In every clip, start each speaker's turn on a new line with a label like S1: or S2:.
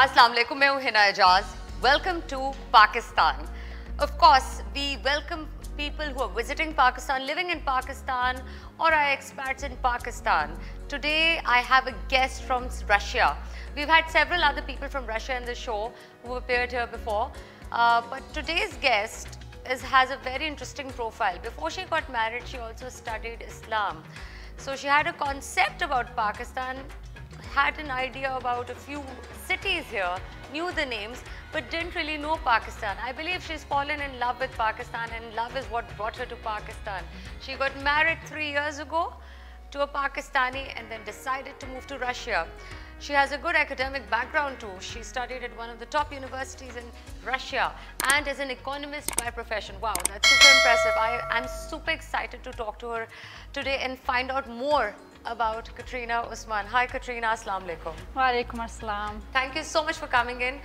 S1: Assalamu alaikum, मैं हूँ Hina Ijaz. Welcome to Pakistan. Of course, we welcome people who are visiting Pakistan, living in Pakistan, or are expats in Pakistan. Today, I have a guest from Russia. We've had several other people from Russia in the show who appeared here before. But today's guest has a very interesting profile. Before she got married, she also studied Islam. So she had a concept about Pakistan, had an idea about a few cities here, knew the names, but didn't really know Pakistan. I believe she's fallen in love with Pakistan, and love is what brought her to Pakistan. She got married 3 years ago to a Pakistani and then decided to move to Russia. She has a good academic background too. She studied at one of the top universities in Russia and is an economist by profession. Wow, that's super impressive. I'm super excited to talk to her today and find out more about Katarina Usman. Hi Katarina, Assalamu alaikum.
S2: Wa alaikum assalam.
S1: Thank you so much for coming in.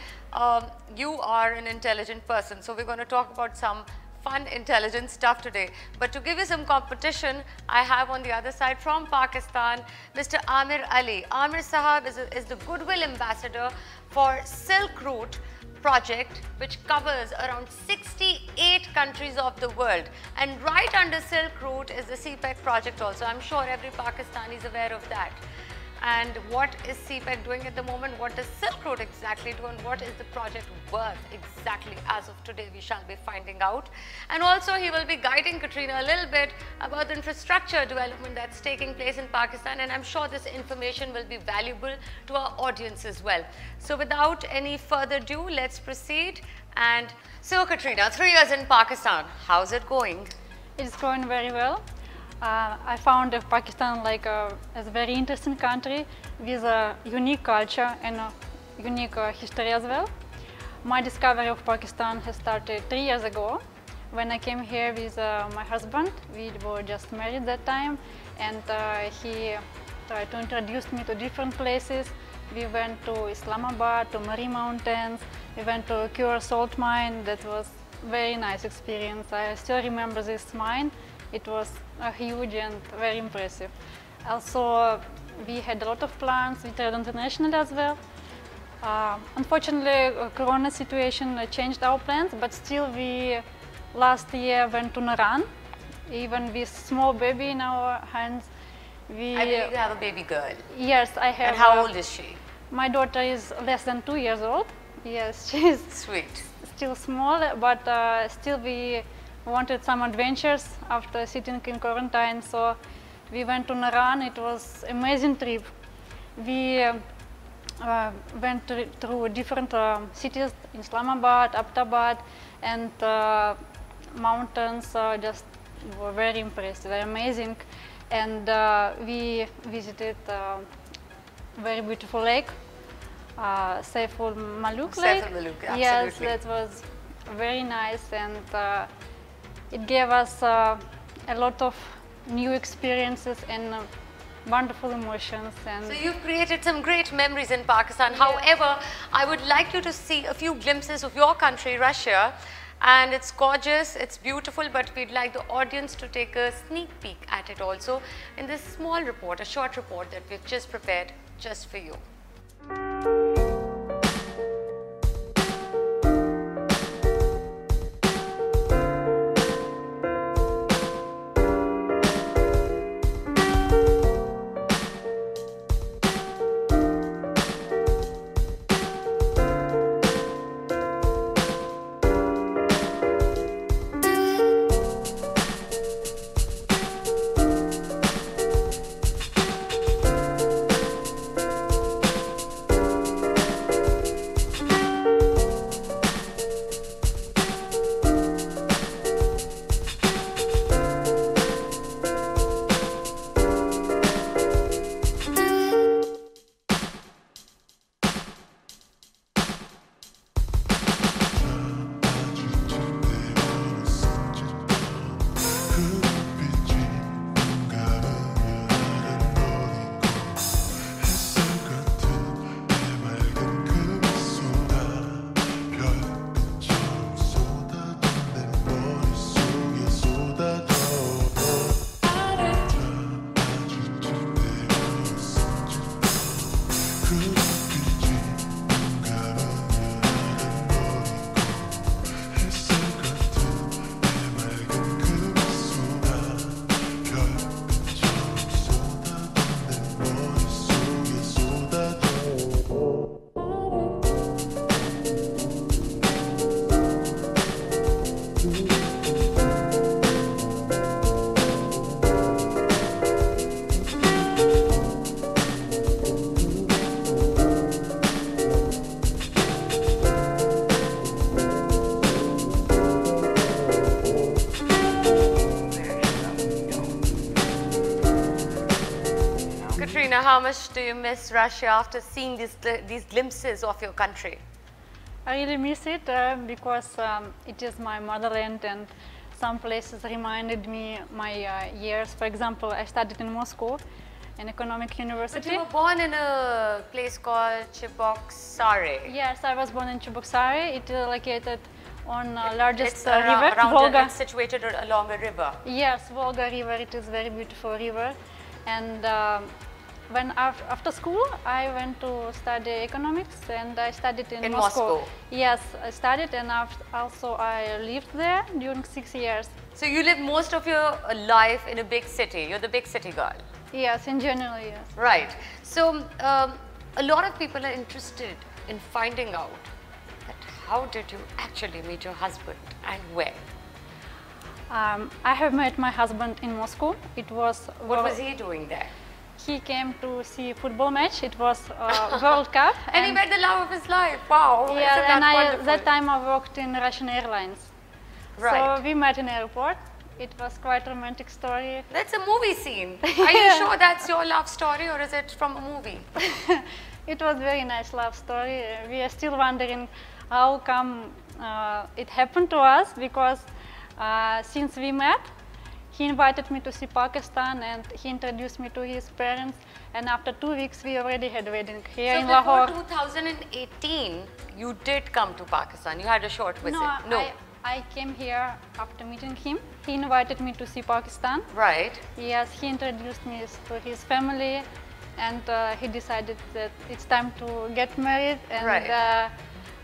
S1: You are an intelligent person, so we're going to talk about some fun, intelligent stuff today. But to give you some competition, I have on the other side from Pakistan, Mr. Amir Ali. Amir Sahab is the Goodwill Ambassador for Silk Route project, which covers around 68 countries of the world. And right under Silk Route is the CPEC project also. I'm sure every Pakistani is aware of that. And what is CPEC doing at the moment? What does Silk Road exactly do? And what is the project worth exactly? As of today, we shall be finding out. And also, he will be guiding Katarina a little bit about the infrastructure development that's taking place in Pakistan. And I'm sure this information will be valuable to our audience as well. So without any further ado, let's proceed. And so, Katarina, 3 years in Pakistan, how's it going?
S2: It's going very well. I found Pakistan as a very interesting country with a unique culture and a unique history as well. My discovery of Pakistan has started 3 years ago when I came here with my husband. We were just married that time, and he tried to introduce me to different places. We went to Islamabad, to Mari Mountains, we went to Cure Salt Mine. That was a very nice experience. I still remember this mine. It was huge and very impressive. Also, we had a lot of plans. We traveled internationally as well. Unfortunately, Corona situation changed our plans, but still we last year went to Naran, even with small baby in our hands.
S1: I believe you have a baby girl.
S2: Yes, I have.
S1: And how old is she?
S2: My daughter is less than 2 years old. Yes, she's
S1: sweet.
S2: Still small, but still we wanted some adventures after sitting in quarantine, so we went to Naran. It was an amazing trip. We went through different cities in Islamabad, Abbottabad, and mountains just were very impressive, very amazing. And we visited a very beautiful lake, Saiful Maluk Lake.
S1: Saiful Maluk, absolutely.
S2: Yes, that was very nice, and it gave us a lot of new experiences and wonderful emotions. And
S1: so you've created some great memories in Pakistan.
S2: Yeah.
S1: However, I would like you to see a few glimpses of your country, Russia. And it's gorgeous, it's beautiful, but we'd like the audience to take a sneak peek at it also in this small report, a short report that we've just prepared just for you. how much do you miss Russia after seeing these glimpses of your country?
S2: I really miss it because it is my motherland, and some places reminded me my years. For example, I studied in Moscow, an economic university.
S1: But you were born in a place called Cheboksary.
S2: Yes, I was born in Cheboksary. It is located on largest river, Volga.
S1: It's situated along a river.
S2: Yes, Volga River. It is a very beautiful river. And when after school, I went to study economics, and I studied in Moscow. Yes, I studied, and also I lived there during 6 years.
S1: So you lived most of your life in a big city. You're the big city girl.
S2: Yes, in general, yes.
S1: Right. So a lot of people are interested in finding out that how did you actually meet your husband and where?
S2: I have met my husband in Moscow. It was
S1: what was he doing there?
S2: He came to see a football match. It was World Cup.
S1: And he met the love of his life. Wow.
S2: Yeah, and that time I worked in Russian Airlines.
S1: Right.
S2: So we met in airport. It was quite a romantic story.
S1: That's a movie scene. Are you sure that's your love story, or is it from a movie?
S2: It was a very nice love story. We are still wondering how come it happened to us, because since we met, he invited me to see Pakistan and he introduced me to his parents, and after 2 weeks we already had a wedding here in Lahore.
S1: So before 2018, you did come to Pakistan, you had a short visit?
S2: No. I came here after meeting him. He invited me to see Pakistan.
S1: Right.
S2: Yes, he introduced me to his family, and he decided that it's time to get married. And
S1: right.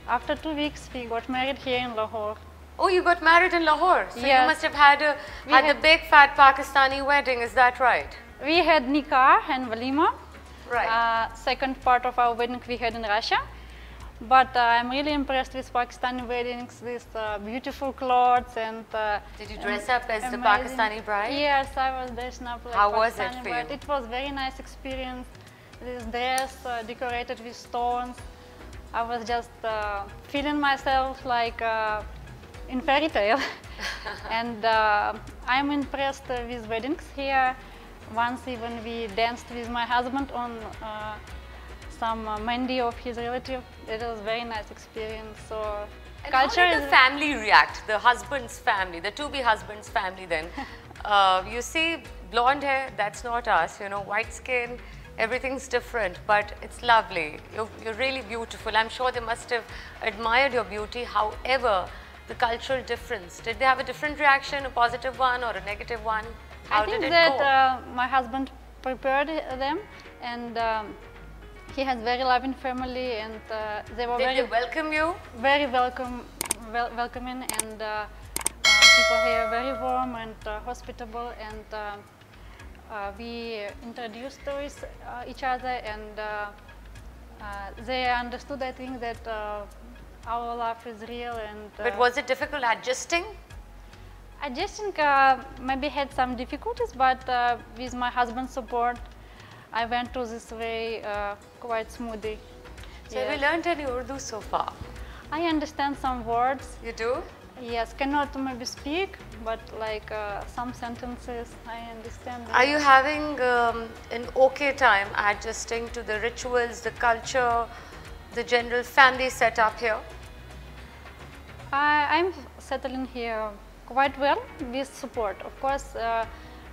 S2: After 2 weeks, we got married here in Lahore.
S1: Oh, you got married in Lahore? So
S2: yes.
S1: You must have had the big fat Pakistani wedding, is that right?
S2: We had nikah and walima.
S1: Right.
S2: Second part of our wedding we had in Russia. But I'm really impressed with Pakistani weddings, with beautiful clothes and.
S1: Did you dress up as the Pakistani bride?
S2: Yes, I was dressed up like
S1: How
S2: Pakistani
S1: was it for
S2: bride.
S1: you?
S2: It was a very nice experience. This dress decorated with stones. I was just feeling myself like in fairy tale. And I'm impressed with weddings here. Once even we danced with my husband on some mehndi of his relative. It was a very nice experience. So
S1: and culture how did the family react? The husband's family, the to-be husband's family then. You see blonde hair, that's not us, you know, white skin, everything's different, but it's lovely. You're really beautiful. I'm sure they must have admired your beauty. However, the cultural difference, did they have a different reaction, a positive one or a negative one? How did it go? I think
S2: that my husband prepared them, and he has very loving family, and they were
S1: Did they welcome you?
S2: Very welcoming, and people here are very warm and hospitable, and we introduced with each other, and they understood, I think, that our love is real. And
S1: but was it difficult adjusting?
S2: Adjusting maybe had some difficulties, but with my husband's support, I went through this way quite smoothly.
S1: So have you learned any Urdu so far?
S2: I understand some words.
S1: You do?
S2: Yes, cannot maybe speak, but like some sentences I understand.
S1: Are you having an okay time adjusting to the rituals, the culture, the general family setup here?
S2: I'm settling here quite well with support. Of course,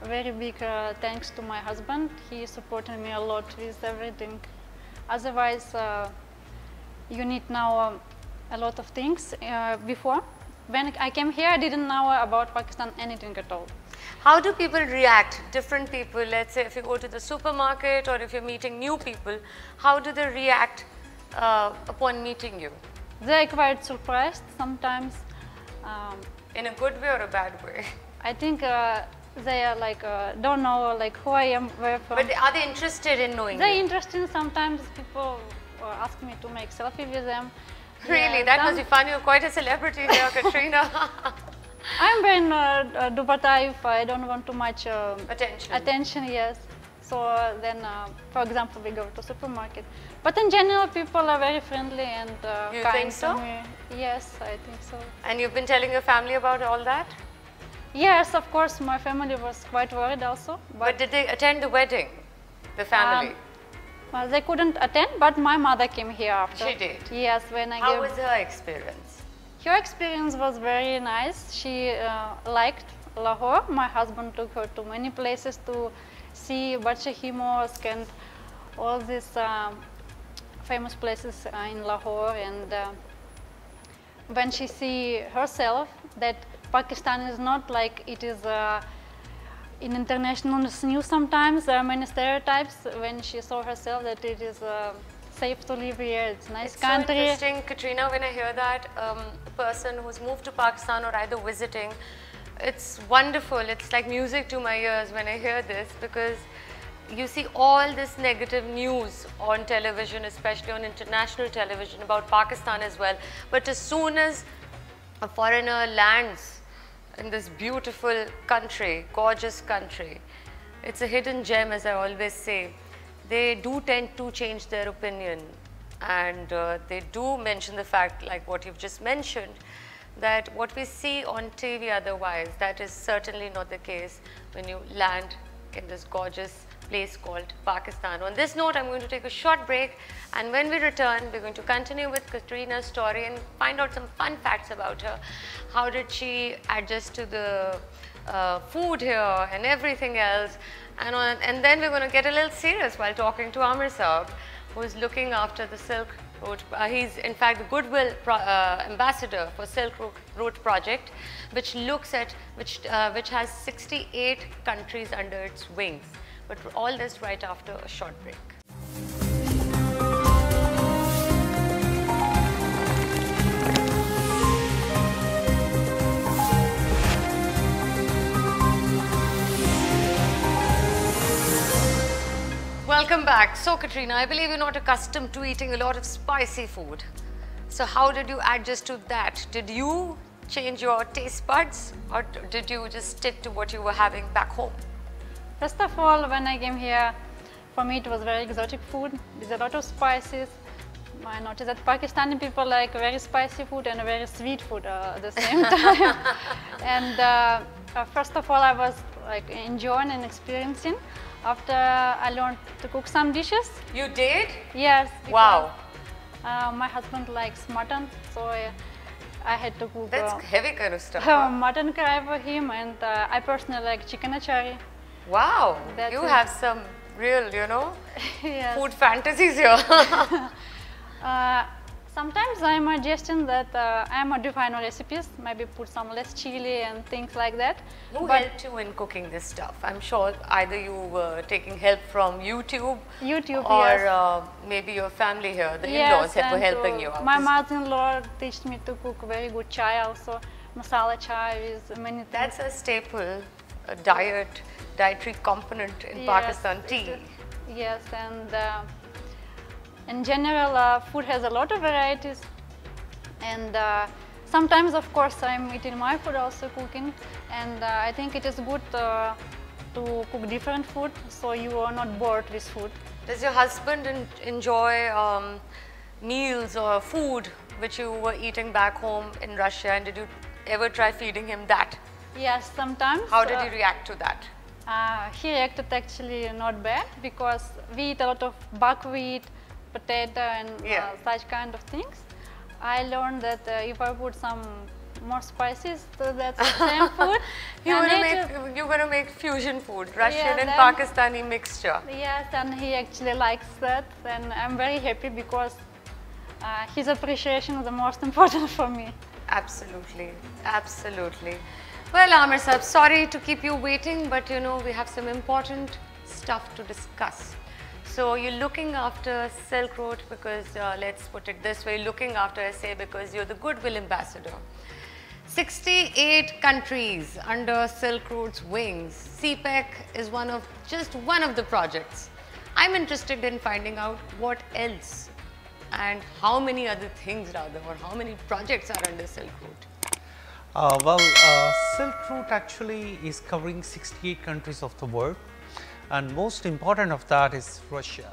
S2: very big thanks to my husband. He supported me a lot with everything. Otherwise, you need now a lot of things. Before, when I came here, I didn't know about Pakistan anything at all.
S1: How do people react? Different people, let's say if you go to the supermarket or if you're meeting new people, how do they react upon meeting you?
S2: They're quite surprised sometimes.
S1: In a good way or a bad way?
S2: I think they are like don't know like who I am, where from.
S1: But are they interested in knowing
S2: They're
S1: you?
S2: interested. Sometimes people ask me to make selfie with them.
S1: Really? Yeah, that must be fun. You're quite a celebrity here, Katarina.
S2: I'm wearing dupatta if I don't want too much
S1: attention.
S2: Yes. So then, for example, we go to supermarket. But in general, people are very friendly and
S1: you
S2: kind
S1: think so?
S2: to me. Yes, I think so.
S1: And you've been telling your family about all that?
S2: Yes, of course. My family was quite worried also.
S1: But did they attend the wedding, the family?
S2: They couldn't attend, but my mother came here after.
S1: She did?
S2: Yes, when I
S1: How was her experience?
S2: Her experience was very nice. She liked Lahore. My husband took her to many places to see Badshahi Mosque and all these famous places in Lahore. And when she see herself that Pakistan is not like it is in international news sometimes, there are many stereotypes. When she saw herself that it is safe to live here, it's a nice country.
S1: So interesting, Katrina, when I hear that, a person who's moved to Pakistan or either visiting, it's wonderful. It's like music to my ears when I hear this, because you see all this negative news on television, especially on international television, about Pakistan as well. But as soon as a foreigner lands in this beautiful country, gorgeous country, it's a hidden gem, as I always say. They do tend to change their opinion, and they do mention the fact, like what you've just mentioned, that what we see on TV otherwise, that is certainly not the case when you land in this gorgeous place called Pakistan. On this note, I'm going to take a short break, and when we return, we're going to continue with Katrina's story and find out some fun facts about her. How did she adjust to the food here and everything else? And then we're going to get a little serious while talking to Amir Saab, who is looking after the Silk Road. He's in fact the Goodwill Ambassador for Silk Road project, which looks at which has 68 countries under its wings. But all this right after a short break. Welcome back. So Katrina, I believe you're not accustomed to eating a lot of spicy food. So how did you adjust to that? Did you change your taste buds, or did you just stick to what you were having back home?
S2: First of all, when I came here, for me it was very exotic food with a lot of spices. I noticed that Pakistani people like very spicy food and very sweet food at the same time. And first of all, I was like enjoying and experiencing. After I learned to cook some dishes.
S1: You did?
S2: Yes.
S1: Wow.
S2: My husband likes mutton, so I had to cook.
S1: That's heavy kind of stuff.
S2: Mutton curry for him, and I personally like chicken achari.
S1: Wow, you have some real, you know,
S2: yes.
S1: food fantasies here.
S2: Sometimes I'm adjusting that I modify no recipes, maybe put some less chili and things like that.
S1: Who helped you in cooking this stuff? I'm sure either you were taking help from YouTube, or
S2: yes.
S1: Maybe your family here, the
S2: yes,
S1: in-laws were helping you out.
S2: My mother-in-law taught me to cook very good chai also, masala chai with many things.
S1: That's a staple, a dietary component in Pakistan, tea.
S2: Yes, and in general, food has a lot of varieties, and sometimes, of course, I'm eating my food, also cooking, and I think it is good to cook different food, so you are not bored with food.
S1: Does your husband enjoy meals or food which you were eating back home in Russia, and did you ever try feeding him that?
S2: Yes, sometimes.
S1: How did he react to that?
S2: He reacted actually not bad, because we eat a lot of buckwheat, potato and such kind of things. I learned that if I put some more spices to that same food,
S1: you're going to make fusion food, Russian and Pakistani mixture.
S2: Yes, and he actually likes that, and I'm very happy because his appreciation is the most important for me.
S1: Absolutely, absolutely. Well, Amir Saab, sorry to keep you waiting, but you know we have some important stuff to discuss. So you're looking after Silk Road because, let's put it this way, looking after SA because you're the Goodwill Ambassador. 68 countries under Silk Road's wings. CPEC is just one of the projects. I'm interested in finding out what else and how many other things rather, or how many projects are under Silk Road.
S3: Silk Road actually is covering 68 countries of the world. And most important of that is Russia,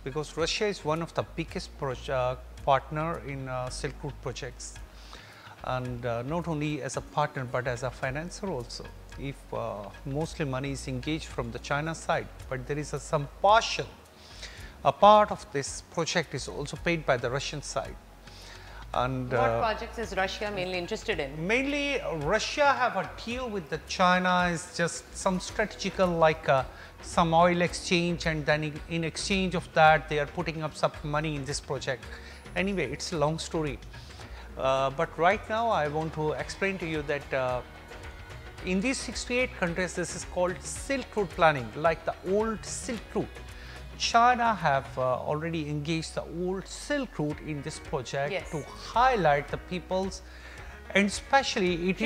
S3: because Russia is one of the biggest partner in Silk Road projects, and not only as a partner but as a financer also. If mostly money is engaged from the China side, but there is some partial a part of this project is also paid by the Russian side. And
S1: what projects is Russia mainly interested in?
S3: Mainly, Russia have a deal with the China is just some strategical like some oil exchange, and then in exchange of that they are putting up some money in this project. Anyway, it's a long story. But right now I want to explain to you that in these 68 countries this is called Silk Road planning, like the old Silk Route. China have already engaged the old Silk Route in this project to highlight the people's, and especially it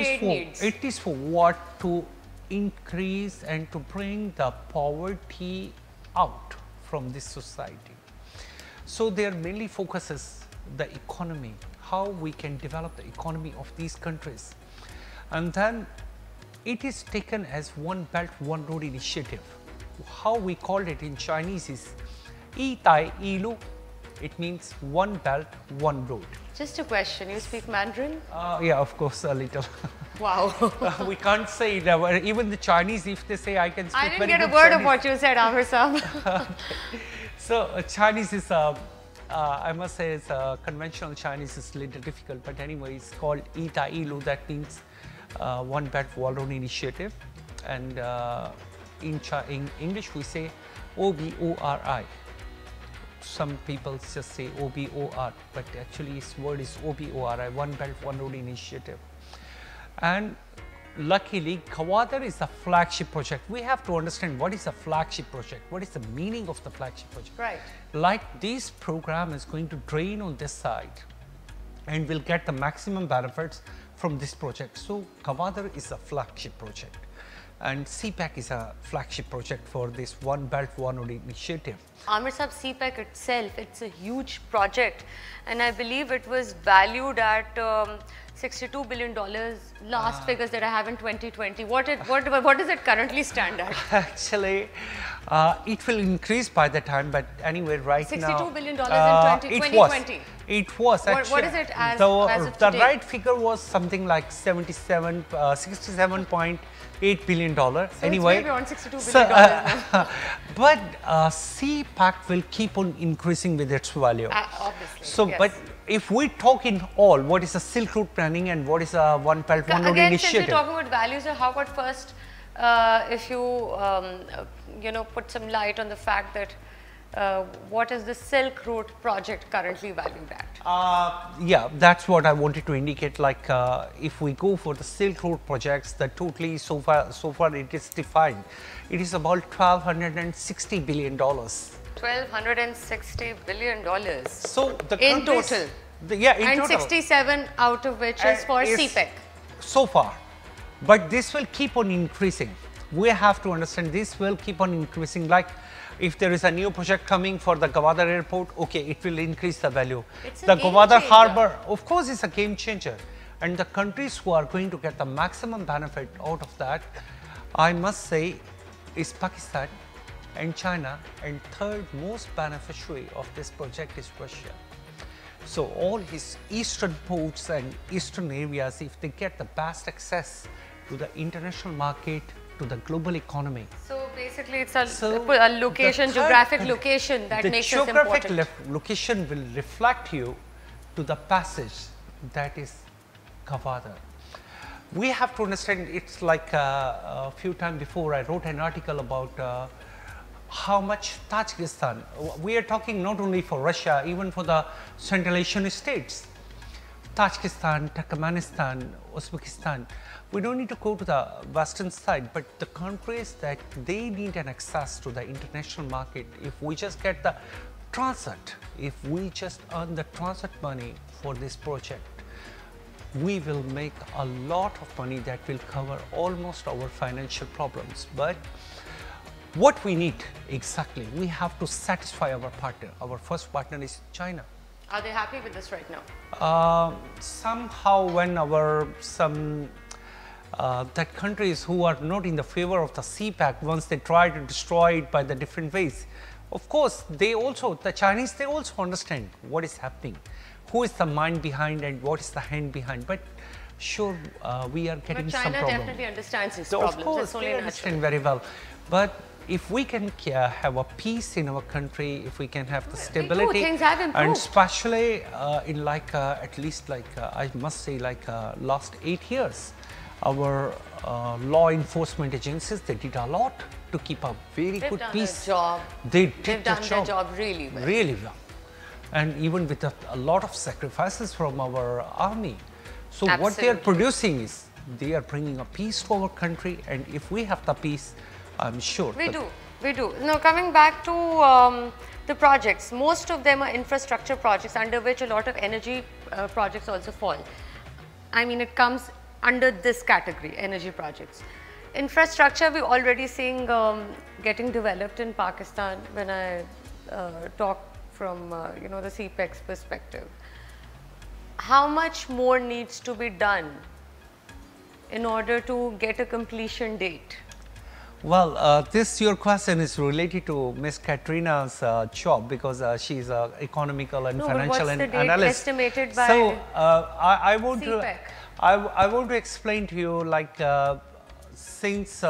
S3: is for what, to increase and to bring the poverty out from this society. So their mainly focuses the economy, how we can develop the economy of these countries, and then it is taken as one belt one road initiative. How we called it in Chinese is Yi Tai Yi Lu. It means one belt, one road.
S1: Just a question, you speak Mandarin?
S3: Yeah, of course, a little.
S1: Wow.
S3: We can't say that. Even the Chinese, if they say I can speak
S1: I didn't get a word
S3: Chinese.
S1: of what you said, Amir Saab.
S3: Okay. So Chinese is, I must say, it's conventional Chinese is a little difficult, but anyway, it's called Yi Tai Yi Lu. That means one belt, one road initiative, and in English we say OBORI. Some people just say OBOR, but actually its word is OBORI, one belt, one road initiative. And luckily, Gwadar is a flagship project. We have to understand what is a flagship project, what is the meaning of the flagship project.
S1: Right.
S3: Like this program is going to drain on this side and will get the maximum benefits from this project. So Gwadar is a flagship project, and CPEC is a flagship project for this one belt one road initiative.
S1: Amir Saab, CPEC itself, it's a huge project, and I believe it was valued at $62 billion. Last figures that I have in 2020. What does it currently stand at?
S3: Actually, it will increase by the time, but anyway, right now
S1: $62 billion in 2020.
S3: It was actually.
S1: What is it as of
S3: the
S1: today?
S3: right figure was something like $67.8 billion.
S1: So
S3: anyway,
S1: it's way beyond $62 billion now.
S3: But CPEC will keep on increasing with its value.
S1: Obviously.
S3: So,
S1: yes.
S3: but if we talk in all, what is a Silk Route planning and what is a one belt one road
S1: Again,
S3: initiative?
S1: since you're talking about values, so how about first, if you put some light on the fact that what is the Silk Route project currently valued at?
S3: Yeah, that's what I wanted to indicate. Like, if we go for the Silk Road projects, that totally so far it is defined. It is about $1,260 billion.
S1: $1,260 billion.
S3: So the
S1: in total.
S3: In total.
S1: 67 out of which is for CPEC.
S3: So far, but this will keep on increasing. We have to understand this will keep on increasing. Like, if there is a new project coming for the Gwadar airport, okay, it will increase the value.
S1: It's
S3: the
S1: a game
S3: Gwadar
S1: changer.
S3: harbor, of course, is a game changer. And the countries who are going to get the maximum benefit out of that, I must say, is Pakistan and China, and third most beneficiary of this project is Russia. So all his eastern ports and eastern areas, if they get the best access to the international market, to the global economy.
S1: So basically it's a location, geographic location that makes us important.
S3: The geographic location will reflect you to the passage that is Gwadar. We have to understand, it's like a few times before I wrote an article about how much Tajikistan, we are talking not only for Russia, even for the Central Asian states, Tajikistan, Turkmenistan, Uzbekistan. We don't need to go to the western side, but the countries that they need an access to the international market, if we just get the transit, if we just earn the transit money for this project, we will make a lot of money that will cover almost our financial problems. But what we need exactly, we have to satisfy our partner. Our first partner is China.
S1: Are they happy with this right now?
S3: Somehow when that countries who are not in the favor of the CPEC, once they try to destroy it by the different ways, of course, the Chinese, they also understand what is happening, who is the mind behind and what is the hand behind. But sure, we are getting some
S1: But
S3: problem.
S1: China definitely understands its
S3: So
S1: problems.
S3: of course,
S1: it's only
S3: they
S1: natural.
S3: understand very well. But if we can have a peace in our country, if we can have the stability,
S1: things have improved.
S3: and especially in like at least like I must say like last 8 years, our law enforcement agencies, they did a lot to keep a very good peace.
S1: They've done
S3: They did
S1: They've done their job really well.
S3: Really well. And even with a lot of sacrifices from our army. So what they are producing is, they are bringing a peace to our country, and if we have the peace, I'm sure.
S1: We do. Now coming back to the projects, most of them are infrastructure projects under which a lot of energy projects also fall. I mean, it comes under this category, energy projects. Infrastructure, we're already seeing getting developed in Pakistan when I talk from you know, the CPEC's perspective. How much more needs to be done in order to get a completion date?
S3: Well, your question is related to Ms. Katarina's job, because she's an economical and financial
S1: what's the date
S3: analyst.
S1: Estimated by
S3: so I want
S1: CPEC?
S3: I want to explain to you, like since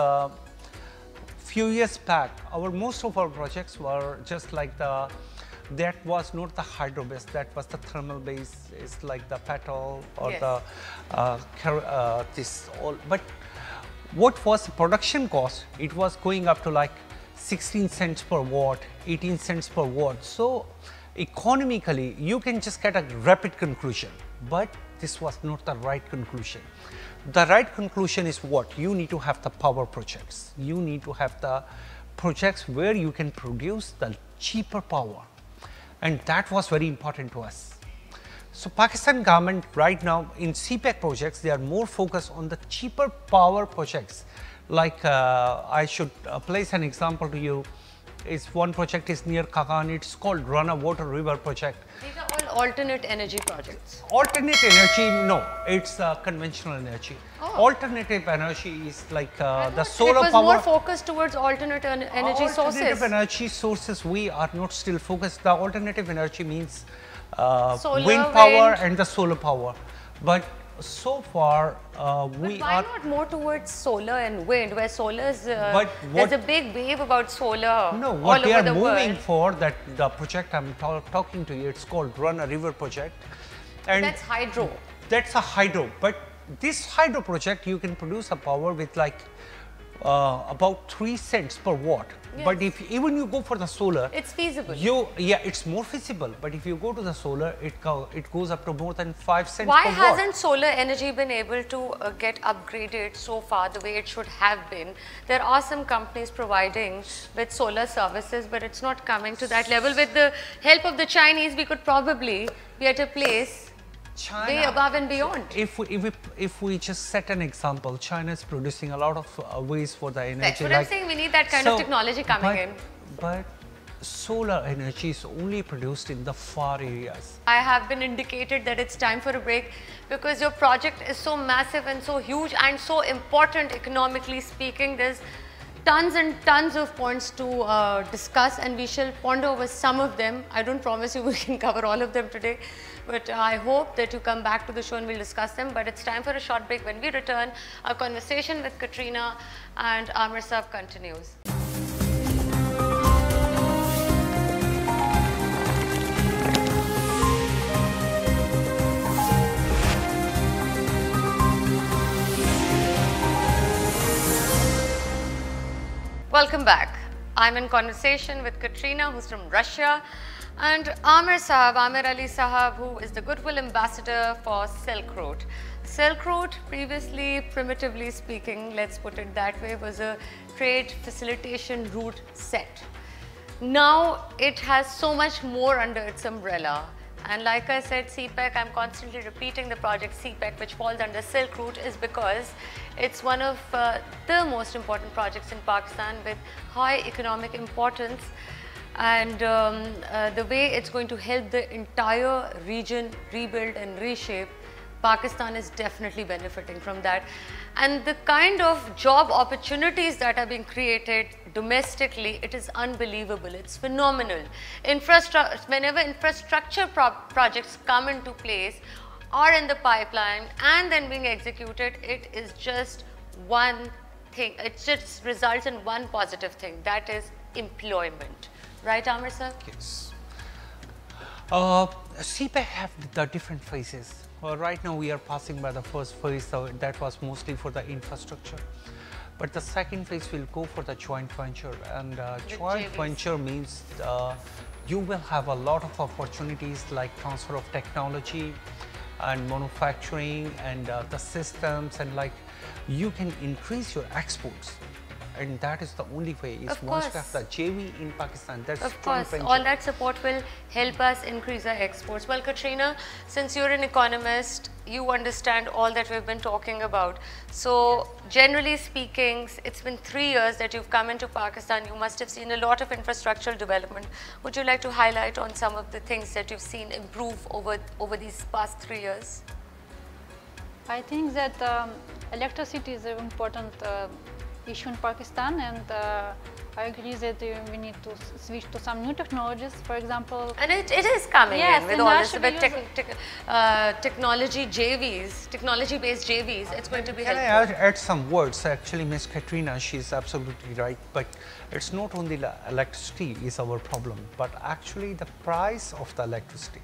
S3: few years back, most of our projects were just like that was not the hydro base, that was the thermal base. It's like the petrol or
S1: Yes.
S3: the this all. But what was the production cost? It was going up to like 16 cents per watt, 18 cents per watt. So economically, you can just get a rapid conclusion, but this was not the right conclusion. The right conclusion is what? You need to have the power projects. You need to have the projects where you can produce the cheaper power. And that was very important to us. So Pakistan government right now in CPEC projects, they are more focused on the cheaper power projects. Like I should place an example to you. Is one project is near Kakan, it's called Rana Water River project.
S1: These are all alternate energy projects.
S3: Alternate energy, no, it's conventional energy.
S1: Oh.
S3: Alternative energy is like the solar power.
S1: It was more focused towards alternate energy sources.
S3: Alternative energy sources, we are not still focused. The alternative energy means
S1: Solar,
S3: wind power
S1: wind.
S3: and the solar power. But so far we
S1: Why
S3: are
S1: not more towards solar and wind, where solar is,
S3: what-
S1: there's a big wave about solar
S3: No,
S1: all
S3: what they
S1: over
S3: are
S1: the
S3: moving
S1: world.
S3: for, that the project I'm talking to you, it's called Run a River project. And
S1: That's hydro.
S3: that's a hydro, but this hydro project, you can produce a power with like about 3 cents per watt.
S1: Yes.
S3: But if even you go for the solar,
S1: It's feasible.
S3: yeah, it's more feasible. But if you go to the solar, it goes up to more than 5 cents
S1: Why
S3: per watt.
S1: hasn't solar energy been able to get upgraded so far the way it should have been? There are some companies providing with solar services, but it's not coming to that level. With the help of the Chinese, we could probably be at a place way above and beyond.
S3: If we just set an example, China is producing a lot of ways for the energy.
S1: That's what I'm saying. We need that kind of technology coming in.
S3: But solar energy is only produced in the far areas.
S1: I have been indicated that it's time for a break because your project is so massive and so huge and so important economically speaking. There's tons and tons of points to discuss, and we shall ponder over some of them. I don't promise you we can cover all of them today, but I hope that you come back to the show and we'll discuss them. But it's time for a short break. When we return, our conversation with Katarina and Amir Saab continues. Welcome back. I'm in conversation with Katarina, who's from Russia, and Amir Ali Sahab, who is the Goodwill Ambassador for Silk Road. Silk Road, previously, primitively speaking, let's put it that way, was a trade facilitation route set. Now it has so much more under its umbrella. And like I said, CPEC, I'm constantly repeating the project CPEC, which falls under Silk Route, is because it's one of the most important projects in Pakistan with high economic importance, and the way it's going to help the entire region rebuild and reshape. Pakistan is definitely benefiting from that, and the kind of job opportunities that are being created domestically, it is unbelievable. It's phenomenal. Whenever infrastructure projects come into place, are in the pipeline and then being executed, it is just one thing, it just results in one positive thing, that is employment. Right, Amir sir?
S3: Yes. CPEC have the different phases. Right now we are passing by the first phase, so that was mostly for the infrastructure. But the second phase will go for the joint venture, and joint venture means you will have a lot of opportunities like transfer of technology and manufacturing and the systems, and like you can increase your exports. And that is the only way is once you have the JV in Pakistan. That's
S1: of course, all that support will help us increase our exports. Well, Katrina, since you're an economist, you understand all that we've been talking about. So, generally speaking, it's been 3 years that you've come into Pakistan. You must have seen a lot of infrastructural development. Would you like to highlight on some of the things that you've seen improve over these past 3 years?
S2: I think that electricity is an important issue in Pakistan, and I agree that we need to switch to some new technologies, for example.
S1: And it is coming
S2: yes,
S1: in with all this with technology JVs, technology-based JVs. It's going to be helpful.
S3: Can I add some words? Actually, Ms. Katrina, she's absolutely right. But it's not only the electricity is our problem, but actually the price of the electricity.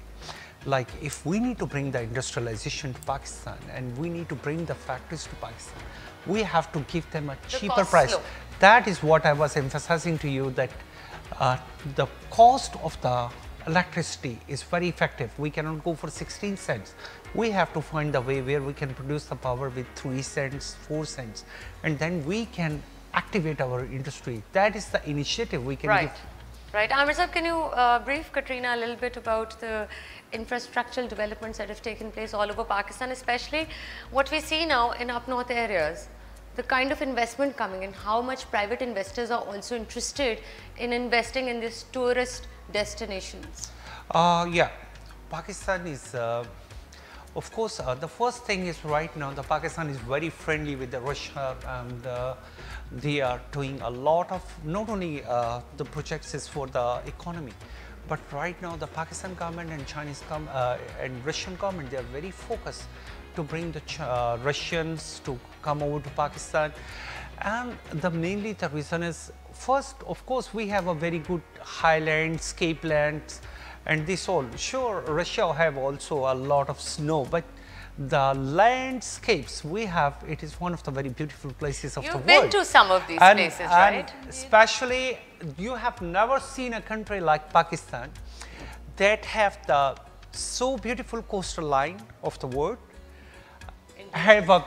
S3: Like if we need to bring the industrialization to Pakistan and we need to bring the factories to Pakistan, we have to give them a cheaper price.
S1: Low.
S3: That is what I was emphasizing to you, that the cost of the electricity is very effective. We cannot go for 16 cents. We have to find a way where we can produce the power with 3 cents, 4 cents, and then we can activate our industry. That is the initiative we can give.
S1: Right. Amir sir, can you brief Katrina a little bit about the infrastructural developments that have taken place all over Pakistan, especially what we see now in up north areas, the kind of investment coming in, how much private investors are also interested in investing in these tourist destinations?
S3: Yeah, Pakistan is, of course, the first thing is right now, the Pakistan is very friendly with the Russia, and they are doing a lot of, not only the projects is for the economy, but right now the Pakistan government and and Russian government, they are very focused to bring the Russians to come over to Pakistan. And mainly the reason is, first, of course, we have a very good highlands, scape lands, and this all. Sure, Russia have also a lot of snow, but the landscapes we have, it is one of the very beautiful places of the world.
S1: You've been to some of these places, right?
S3: Especially, you have never seen a country like Pakistan that have the so beautiful coastal line of the world. Have a,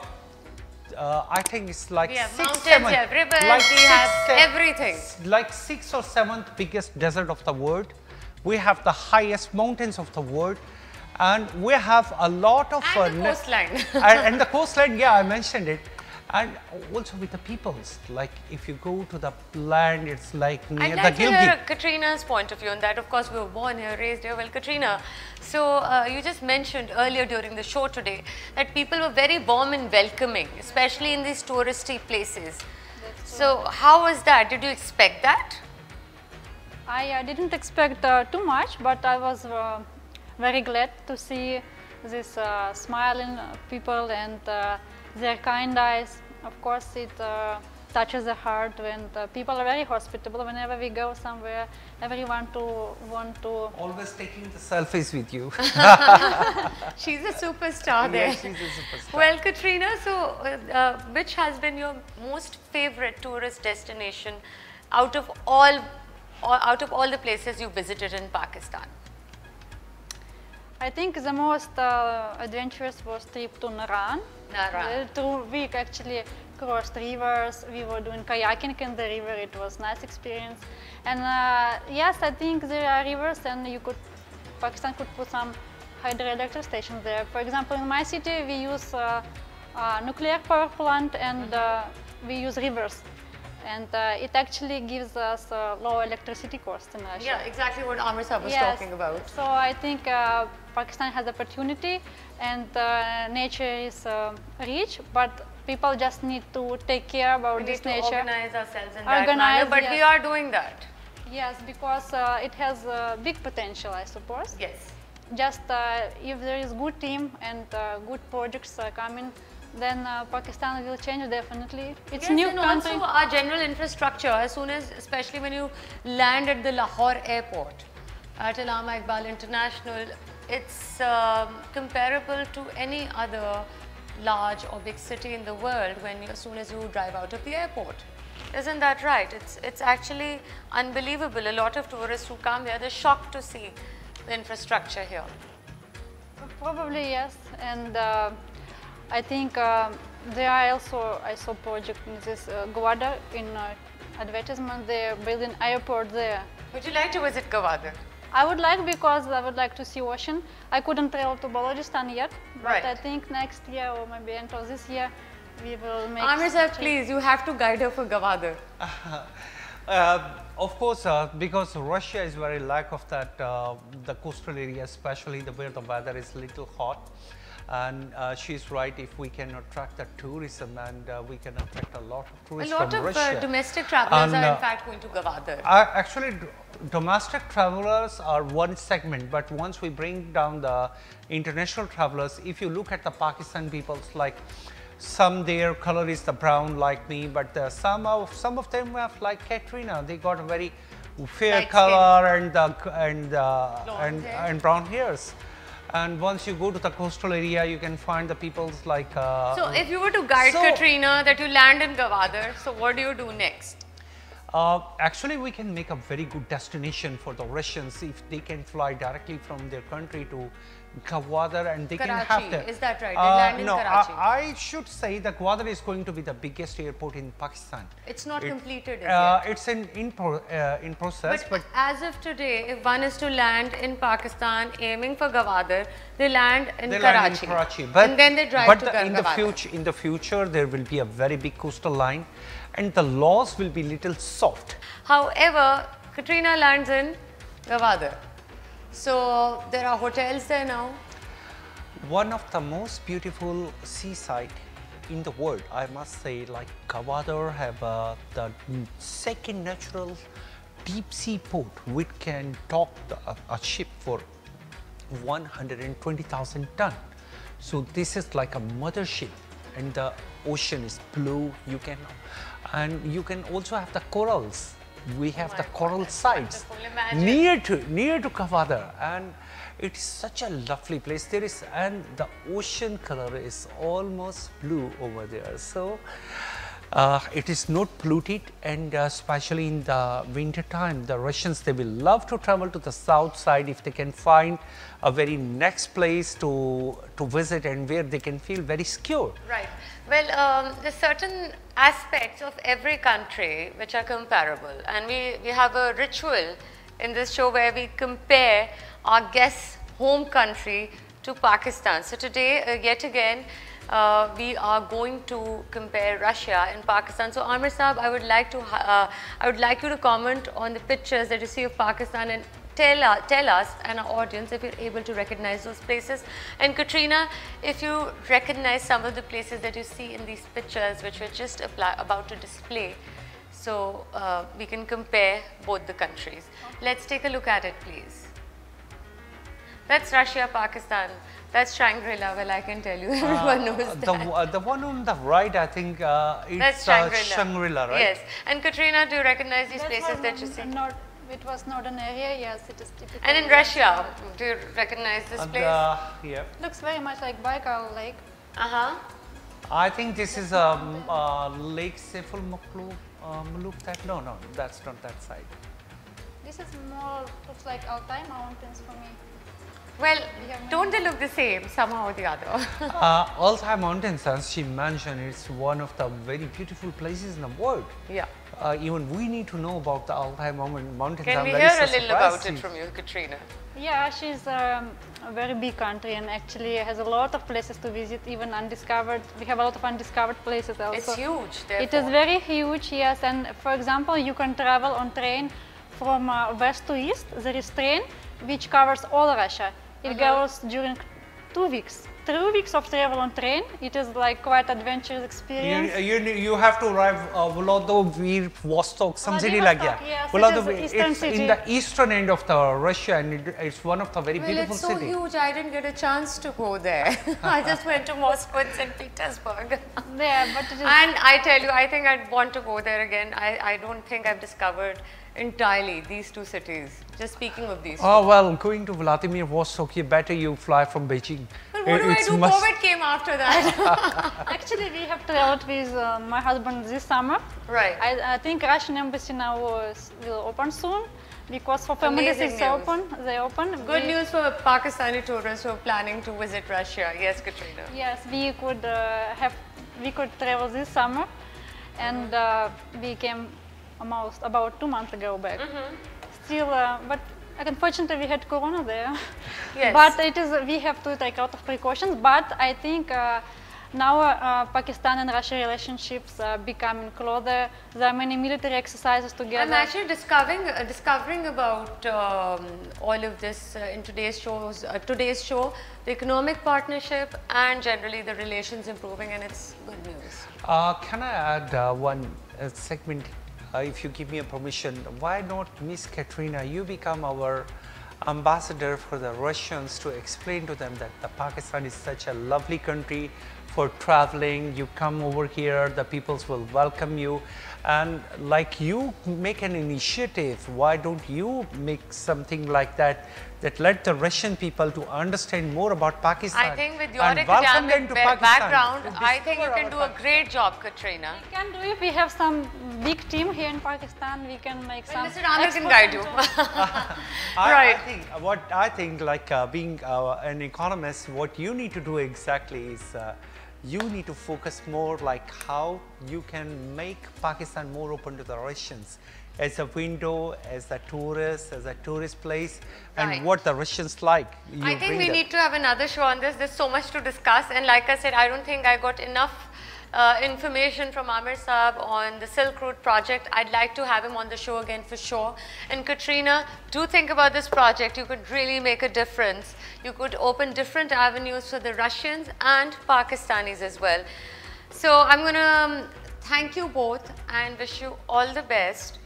S3: I think it's like
S1: we have
S3: 6th,
S1: mountains,
S3: 7th,
S1: we have rivers,
S3: like
S1: we have everything.
S3: Like 6th or 7th biggest desert of the world. We have the highest mountains of the world, and we have a lot of
S1: and the coastline.
S3: and the coastline, yeah, I mentioned it. And also with the peoples, like if you go to the land, it's like near the Gilgit.
S1: I'd like to hear Katrina's point of view on that. Of course, we were born here, raised here. Well, Katrina, so you just mentioned earlier during the show today that people were very warm and welcoming, especially in these touristy places. So how was that? Did you expect that?
S2: I didn't expect too much, but I was very glad to see this smiling people and their kind eyes. Of course, it touches the heart when people are very hospitable. Whenever we go somewhere, everyone want to
S3: always taking the selfies with you.
S1: She's a superstar there.
S3: Yeah, she's a superstar.
S1: Well, Katrina, so which has been your most favorite tourist destination out of all the places you visited in Pakistan?
S2: I think the most adventurous was trip to Naran. We actually crossed rivers. We were doing kayaking in the river. It was a nice experience. And yes, I think there are rivers, and Pakistan could put some hydroelectric stations there. For example, in my city, we use nuclear power plant, and we use rivers. And it actually gives us low electricity costs in Russia.
S1: Yeah, exactly what Amir sir was talking about.
S2: So I think Pakistan has opportunity, and nature is rich, but people just need to take care about this nature.
S1: We need to organize ourselves in that manner, but we are doing that.
S2: Yes, because it has big potential, I suppose.
S1: Yes.
S2: Just if there is good team and good projects coming, then Pakistan will change definitely. It's
S1: Yes,
S2: a new
S1: and
S2: country.
S1: also our general infrastructure, as soon as, especially when you land at the Lahore airport, at Allama Iqbal International, it's comparable to any other large or big city in the world as soon as you drive out of the airport. Isn't that right? It's actually unbelievable. A lot of tourists who come here, they're shocked to see the infrastructure here.
S2: Probably yes, and I think there are also, I saw project in this Gwadar in advertisement, they're building airport there.
S1: Would you like to visit Gwadar?
S2: I would like, because I would like to see ocean. I couldn't travel to Balochistan yet, but
S1: Right.
S2: I think next year or maybe end of this year we will make.
S1: Amir sir, please, you have to guide her for Gwadar.
S3: Of course, because Russia is very lack of that, the coastal area, especially where the weather is little hot. And she's right, if we can attract the tourism, and we can attract a lot of tourists
S1: A lot
S3: from
S1: of
S3: Russia.
S1: domestic travelers
S3: And,
S1: are in fact going to Gwadar.
S3: Actually, domestic travelers are one segment, but once we bring down the international travelers, if you look at the Pakistan peoples, like some their color is the brown like me, but some of them have like Katarina. They got a very fair
S1: Light
S3: color
S1: Blonde hair.
S3: and brown hairs. And once you go to the coastal area, you can find the peoples like.
S1: So if you were to guide Katrina that you land in Gwadar, so what do you do next?
S3: Actually, we can make a very good destination for the Russians if they can fly directly from their country to Gwadar, and they
S1: Karachi,
S3: can have the.
S1: is that right? They land in
S3: no,
S1: Karachi.
S3: I should say that Gwadar is going to be the biggest airport in Pakistan.
S1: It's not completed as yet.
S3: It's in process,
S1: But as of today, if one is to land in Pakistan aiming for Gwadar, they land in
S3: they
S1: Karachi.
S3: land in Karachi, but
S1: and then they drive to
S3: in
S1: Gwadar.
S3: in the future, there will be a very big coastal line, and the laws will be little soft.
S1: However, Katrina lands in Gwadar. So there are hotels there now.
S3: One of the most beautiful seaside in the world, I must say, like Gwadar have the second natural deep sea port which can dock a ship for 120,000 ton. So this is like a mothership, and the ocean is blue. And you can also have the corals. We have the coral sites near to Gwadar, and it's such a lovely place. And the ocean color is almost blue over there. So it is not polluted, and especially in the winter time, the Russians, they will love to travel to the south side if they can find a very next place to visit and where they can feel very secure.
S1: Right. Well, there's certain aspects of every country which are comparable, and we have a ritual in this show where we compare our guest's home country to Pakistan. So today, yet again, we are going to compare Russia and Pakistan. So Amir Saab, I would like you to comment on the pictures that you see of Pakistan and tell us and our audience if you're able to recognize those places. And Katrina, if you recognize some of the places that you see in these pictures which we're just about to display, so we can compare both the countries. Let's take a look at it, please. That's Russia, Pakistan. That's Shangri-La. Well, I can tell you, everyone knows that.
S3: The one on the right, I think it's Shangri-La, right?
S1: Yes. And Katrina, do you recognize these places that you see?
S2: It was northern area, yes, it is typical.
S1: And in Russia, do you recognize this place?
S3: Yeah.
S2: Looks very much like Baikal Lake.
S3: I think this is Lake Seful Muluk type. No, that's not that side.
S2: This is more, looks like Altai Mountains for me.
S1: Well, don't they look the same somehow or the other?
S3: Altai Mountains, as she mentioned, it's one of the very beautiful places in the world.
S1: Yeah.
S3: Even we need to know about the Altai Mountains.
S1: Can we hear a little about it from you, Katrina?
S2: Yeah, she's a very big country and actually has a lot of places to visit, even undiscovered. We have a lot of undiscovered places also.
S1: It's huge, therefore.
S2: It is very huge, yes. And for example, you can travel on train from west to east. There is train which covers all Russia. It goes during 2 weeks. 3 weeks of travel on train. It is like quite adventurous experience.
S3: You have to arrive Vladimir Vostok, some city like that.
S2: Yes,
S3: it's in the eastern end of the Russia, and it's one of the very beautiful
S1: cities. It's so huge. I didn't get a chance to go there. I just went to Moscow and St. Petersburg.
S2: Yeah, but it is
S1: and I tell you, I think I'd want to go there again. I don't think I've discovered entirely these two cities. Just speaking of these.
S3: Oh well, going to Vladimir Vostok, better you fly from Beijing.
S1: But what do I do? COVID came after that.
S2: Actually, we have traveled with my husband this summer.
S1: Right.
S2: I think Russian embassy now will open soon because for families it's open. They open.
S1: Good news for Pakistani tourists who are planning to visit Russia. Yes, Katarina.
S2: Yes, we could travel this summer, and we came almost about 2 months ago back. Still, but unfortunately we had Corona there.
S1: Yes.
S2: But we have to take a lot of precautions. But I think now Pakistan and Russia relationships are becoming closer. There are many military exercises together.
S1: I'm actually discovering about all of this in today's show, the economic partnership and generally the relations improving, and it's good news.
S3: Can I add one segment? If you give me a permission, why not Miss Katarina, you become our ambassador for the Russians to explain to them that Pakistan is such a lovely country for traveling. You come over here, the peoples will welcome you, and like you make an initiative, why don't you make something like that let the Russian people to understand more about Pakistan?
S1: I think with your academic background, I think you can do a great job, Katarina.
S2: We can do it. We have some big team here in Pakistan. We can make some.
S1: Mr. Amir can guide you.
S3: Right. I think like being an economist, what you need to do exactly is you need to focus more like how you can make Pakistan more open to the Russians as a window, as a tourist place, and what the Russians like.
S1: I think we need to have another show on this. There's so much to discuss, and like I said, I don't think I got enough information from Amir Saab on the Silk Road project. I'd like to have him on the show again for sure. And Katarina, do think about this project. You could really make a difference. You could open different avenues for the Russians and Pakistanis as well. So I'm going to thank you both and wish you all the best,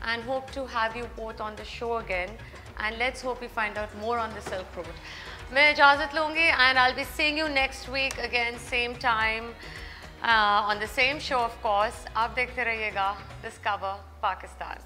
S1: and hope to have you both on the show again, and let's hope we find out more on the Silk Road. मैं इजाज़त लूँगी, and I'll be seeing you next week again, same time, on the same show of course. आप देखते रहिएगा Discover Pakistan.